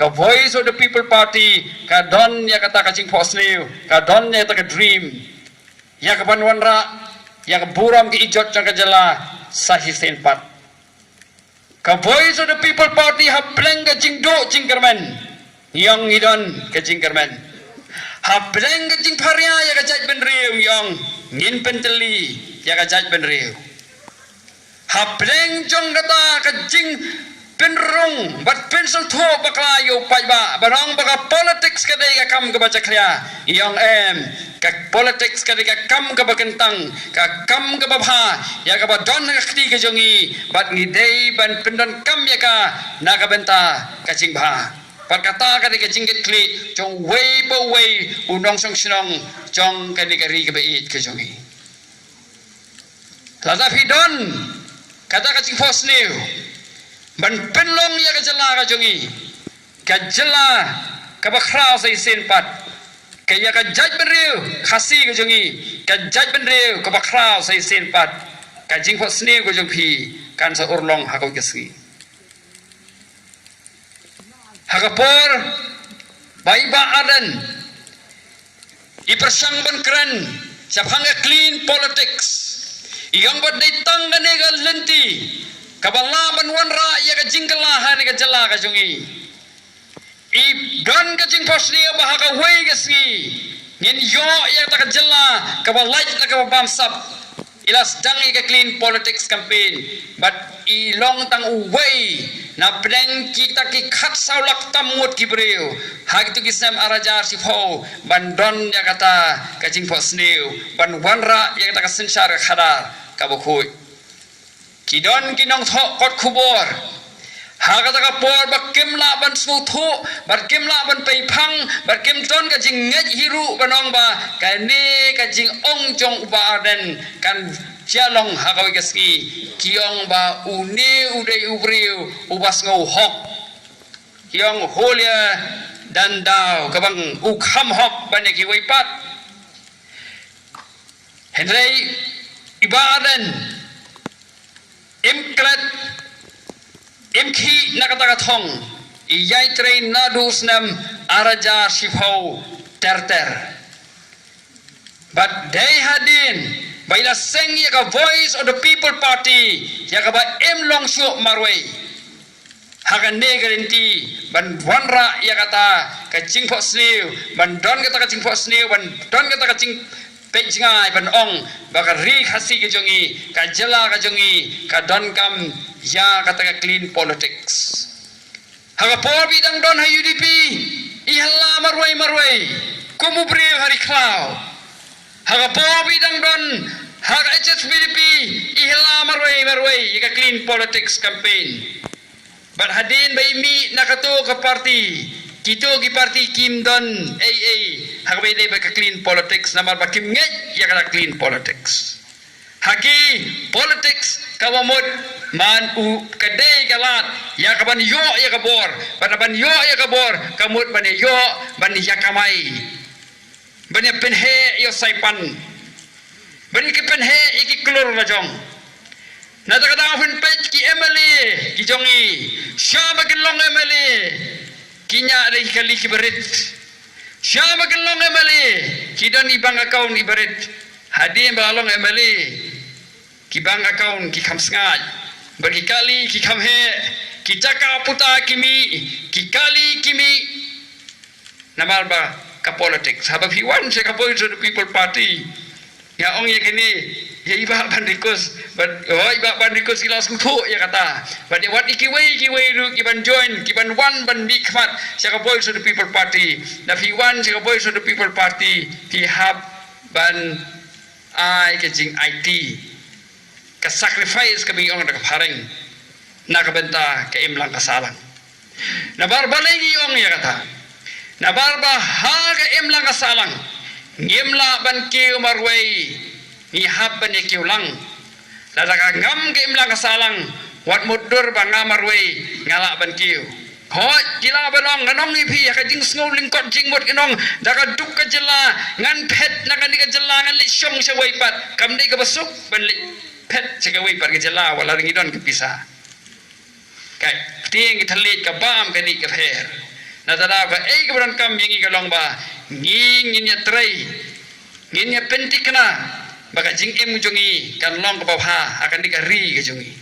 ka Voice of the People Party ka don ya kata ka Jing Posnew ka don ya kata ka Dream ya ka Banwanra ya ka buram ki ijot jang ka jela sahih senpat ka Voice of the People Party ha pleng ka Jing Do Jing Kermen yang idon ka Jing Kermen ha pleng ka Jing Paria ya ka Jaj Ben Riu yang ngin penteli ya ka Jaj Ben Riu ha pleng jong kata ka Jing penrung bat pensel tho baklayo paiba barang baka politics kadai ka kam ka baca kria yang ka politics kadai ka kam ka bakentang ka kam ka babha ya ka badon ka khti ka jongi bat ngidei ban pendon kam ya ka na ka benta ka jingba perkata kadai ka jingit kli jong way bo way unong song sinong jong kadai ka ri ka bait ka jongi lada fidon kata ka jing Posnew ban penlong ya ka jela ka jongi ka jela ka bakhra sai senpat ka ya ka Jaj Ben Riu khasi ka jongi ka Jaj Ben Riu ka bakhra sai senpat ka Jing Posnew ka jongpi kan sa urlong ha ka kesi ha ka por bai ba adan i persang ban kran sa phanga clean politics yang bad ditang ga nega lenti kabalaman wanra ya ka jingkalahan ka jela ka jongi i don ka Jing Posnew bah ka way ka si ngin yo ya ta ka jela ka balai ta ka bamsap ilas dangi ka clean politics campaign but i long tang uway na pleng kita ki khat saulak tamut ki breu hag tu kisam arajar si pho bandon ya kata ka Jing Posnew ban wanra ya kata ka sensar khadar ka bokhui kidon kinong tho kot khubor ha kata ka por bakem la ban smu thu bakem la ban pai phang bakem ton ka Jing ngej hiru banong ba ka ne ka Jing ong jong ba den kan jalong ha ka wi kiong ba une udai ubriu ubas ngau hok kiong holia dan dau kabang ukham hok ban ki wi pat henrei ibadan imklat imki nakataka thong iyai train nadus nam araja shifau terter but they hadin baila seng ya ka Voice of the People Party ya ka ba long shu marway hagan ne garanti ban wanra ya kata ka Jing Posnew ban don kata ka Jing Posnew ban don kata ka Jing pejngai ban ong baka ri khasi ke jongi ka jela ka jongi ka don kam ya kata ka clean politics haga por bidang don ha UDP ihalla marway kumubri hari klau haga por bidang don haga HSBDP ihalla marway ka clean politics campaign but hadin bai mi nakato ka party kito gi party Kim Don AA hagbe dai ba clean politics namar ba Kim ngej ya kala clean politics hagi politics kawamot man u kadai galat ya kaban yo ya kabor ban yo ya kabor kamut ban yo ban ya kamai ban ya penhe yo saipan ban ki penhe iki klur la jong nata kata fin page ki MLA ki jongi syama gelong MLA kinya dari kali kiberit syama gelong MLA kidan ibang account iberit hadim balong MLA ki bang account ki khamsngai bagi kali ki khamhe ki caka puta kimi ki kali kimi namal ba ka politics habab hiwan se ka Voice of the People Party ya ong ye kini ya iba bandikus but iba bandikus kilas kutu ya kata but what ikiwei ru kiban join kiban one ban bi khmat se ka Voice of the People Party na fi one se ka Voice of the People Party fi hab ban ai ke jing IT ka sacrifice ka biyong ka pareng na kabenta ka imlang kasalang na barbalay giyong ya kata na barba ha ka imlang kasalang ngimla ban kiyo marway ni haban ni kiyo lang lada ka ngam ka imlang kasalang wat mudur ba nga marway ngala ban kiyo hoi kila banong nanong ipi ka jing sngow lingkot jing mot kinong daga duk ka jela ngan pet na ka ni ka jela ngan li syong sa waypat kam di ka basuk ban li pet sa gawin para gajala wala rin idon kapisa kay tiyeng italit ka bam ka di ka her na tadaw ka keberan kam yang ikalong ba ngin ya tray ngin ya pentik na baka jing em jungi kan long ka ha akan dikari ka jungi